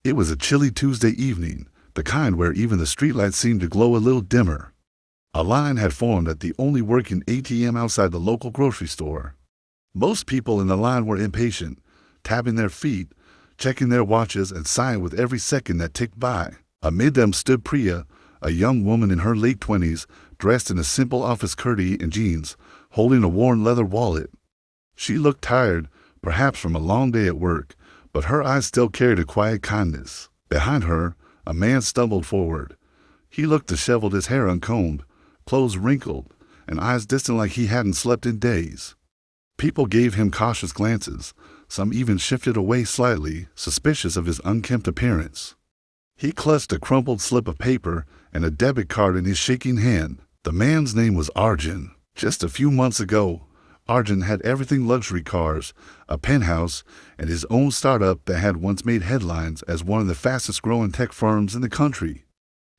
It was a chilly Tuesday evening, the kind where even the streetlights seemed to glow a little dimmer. A line had formed at the only working ATM outside the local grocery store. Most people in the line were impatient, tapping their feet, checking their watches, and sighing with every second that ticked by. Amid them stood Priya, a young woman in her late 20s, dressed in a simple office curdy and jeans, holding a worn leather wallet. She looked tired, perhaps from a long day at work, but her eyes still carried a quiet kindness. Behind her, a man stumbled forward. He looked disheveled, his hair uncombed, clothes wrinkled, and eyes distant like he hadn't slept in days. People gave him cautious glances. Some even shifted away slightly, suspicious of his unkempt appearance. He clutched a crumpled slip of paper and a debit card in his shaking hand. The man's name was Arjun. Just a few months ago, Arjun had everything: luxury cars, a penthouse, and his own startup that had once made headlines as one of the fastest-growing tech firms in the country.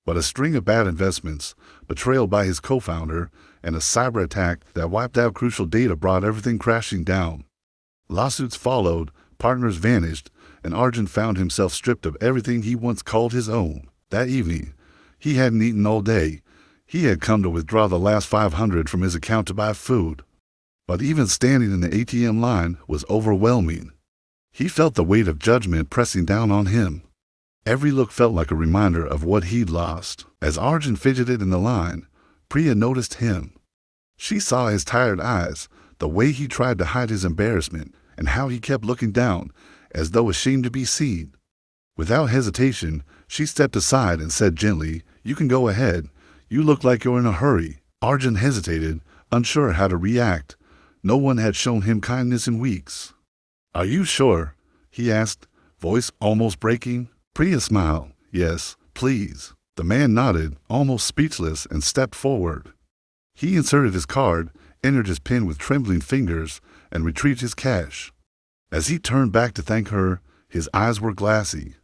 But a string of bad investments, betrayal by his co-founder, and a cyber attack that wiped out crucial data brought everything crashing down. Lawsuits followed, partners vanished, and Arjun found himself stripped of everything he once called his own. That evening, he hadn't eaten all day. He had come to withdraw the last $500 from his account to buy food. But even standing in the ATM line was overwhelming. He felt the weight of judgment pressing down on him. Every look felt like a reminder of what he'd lost. As Arjun fidgeted in the line, Priya noticed him. She saw his tired eyes, the way he tried to hide his embarrassment, and how he kept looking down, as though ashamed to be seen. Without hesitation, she stepped aside and said gently, "You can go ahead. You look like you're in a hurry." Arjun hesitated, unsure how to react. No one had shown him kindness in weeks. "Are you sure?" he asked, voice almost breaking. Priya smiled. "Yes, please." The man nodded, almost speechless, and stepped forward. He inserted his card, entered his PIN with trembling fingers, and retrieved his cash. As he turned back to thank her, his eyes were glassy.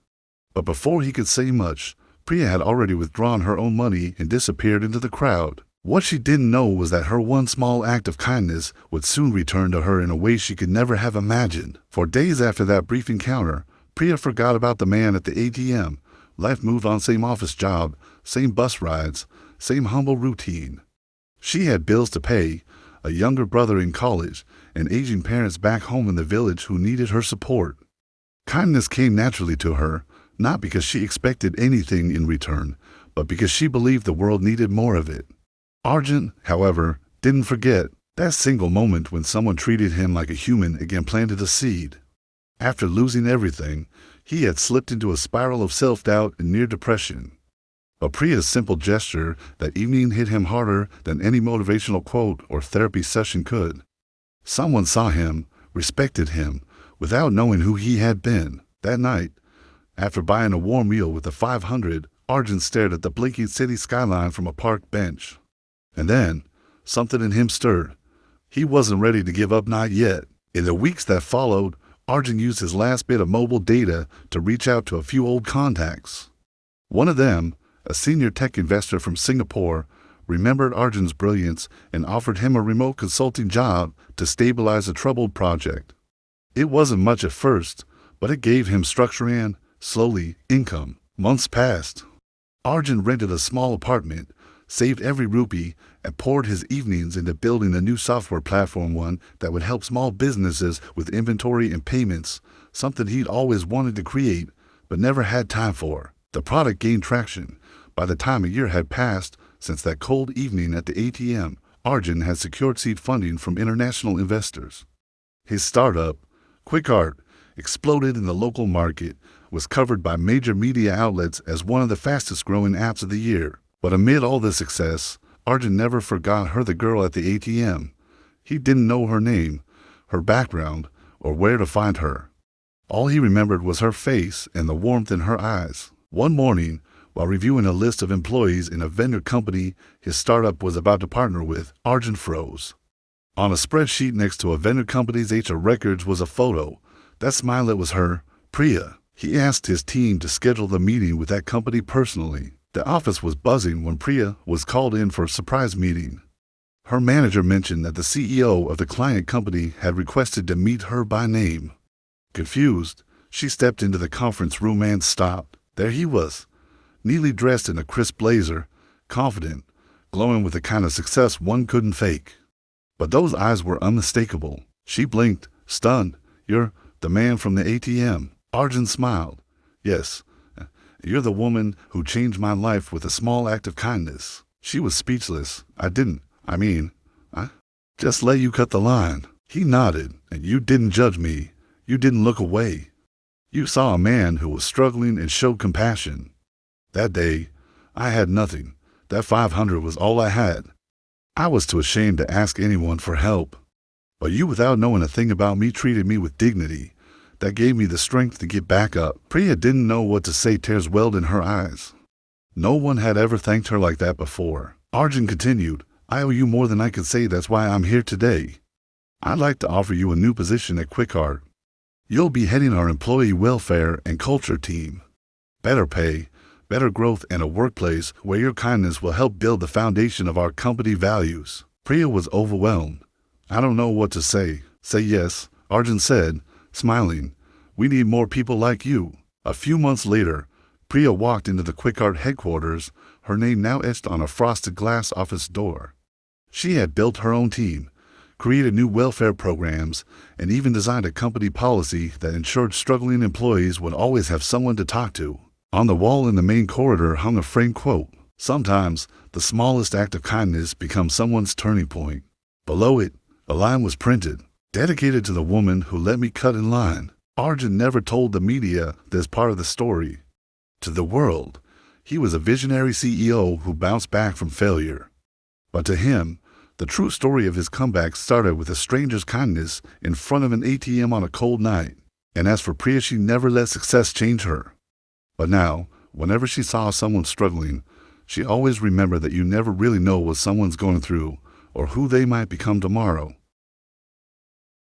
But before he could say much, Priya had already withdrawn her own money and disappeared into the crowd. What she didn't know was that her one small act of kindness would soon return to her in a way she could never have imagined. For days after that brief encounter, Priya forgot about the man at the ATM. Life moved on: same office job, same bus rides, same humble routine. She had bills to pay, a younger brother in college, and aging parents back home in the village who needed her support. Kindness came naturally to her, not because she expected anything in return, but because she believed the world needed more of it. Arjun, however, didn't forget. That single moment when someone treated him like a human again planted a seed. After losing everything, he had slipped into a spiral of self-doubt and near depression. But Priya's simple gesture that evening hit him harder than any motivational quote or therapy session could. Someone saw him, respected him, without knowing who he had been. That night, after buying a warm meal with the $500, Arjun stared at the blinking city skyline from a park bench. And then, something in him stirred. He wasn't ready to give up, not yet. In the weeks that followed, Arjun used his last bit of mobile data to reach out to a few old contacts. One of them, a senior tech investor from Singapore, remembered Arjun's brilliance and offered him a remote consulting job to stabilize a troubled project. It wasn't much at first, but it gave him structure and, slowly, income. Months passed. Arjun rented a small apartment, saved every rupee, and poured his evenings into building a new software platform, one that would help small businesses with inventory and payments, something he'd always wanted to create but never had time for. The product gained traction. By the time a year had passed since that cold evening at the ATM, Arjun had secured seed funding from international investors. His startup, QuickArt, exploded in the local market, was covered by major media outlets as one of the fastest-growing apps of the year. But amid all the success, Arjun never forgot her, the girl at the ATM. He didn't know her name, her background, or where to find her. All he remembered was her face and the warmth in her eyes. One morning, while reviewing a list of employees in a vendor company his startup was about to partner with, Arjun froze. On a spreadsheet next to a vendor company's HR records was a photo. That smile, it was her, Priya. He asked his team to schedule the meeting with that company personally. The office was buzzing when Priya was called in for a surprise meeting. Her manager mentioned that the CEO of the client company had requested to meet her by name. Confused, She stepped into the conference room and stopped. There he was, neatly dressed in a crisp blazer, confident, glowing with the kind of success one couldn't fake. But those eyes were unmistakable. She blinked, stunned. "You're the man from the ATM." Arjun smiled. "Yes, you're the woman who changed my life with a small act of kindness." She was speechless. I just let you cut the line." He nodded. "And you didn't judge me. You didn't look away. You saw a man who was struggling and showed compassion. That day, I had nothing. That 500 was all I had. I was too ashamed to ask anyone for help. But you, without knowing a thing about me, treated me with dignity. That gave me the strength to get back up." Priya didn't know what to say. Tears welled in her eyes. No one had ever thanked her like that before. Arjun continued, "I owe you more than I can say. That's why I'm here today. I'd like to offer you a new position at QuickHeart. You'll be heading our employee welfare and culture team. Better pay, better growth, and a workplace where your kindness will help build the foundation of our company values." Priya was overwhelmed. "I don't know what to say." "Say yes," Arjun said, smiling. "We need more people like you." A few months later, Priya walked into the QuickHeart headquarters, her name now etched on a frosted glass office door. She had built her own team, created new welfare programs, and even designed a company policy that ensured struggling employees would always have someone to talk to. On the wall in the main corridor hung a framed quote, "Sometimes the smallest act of kindness becomes someone's turning point." Below it, a line was printed, "Dedicated to the woman who let me cut in line." Arjun never told the media this part of the story. To the world, he was a visionary CEO who bounced back from failure. But to him, the true story of his comeback started with a stranger's kindness in front of an ATM on a cold night. And as for Priya, she never let success change her. But now, whenever she saw someone struggling, she always remembered that you never really know what someone's going through or who they might become tomorrow.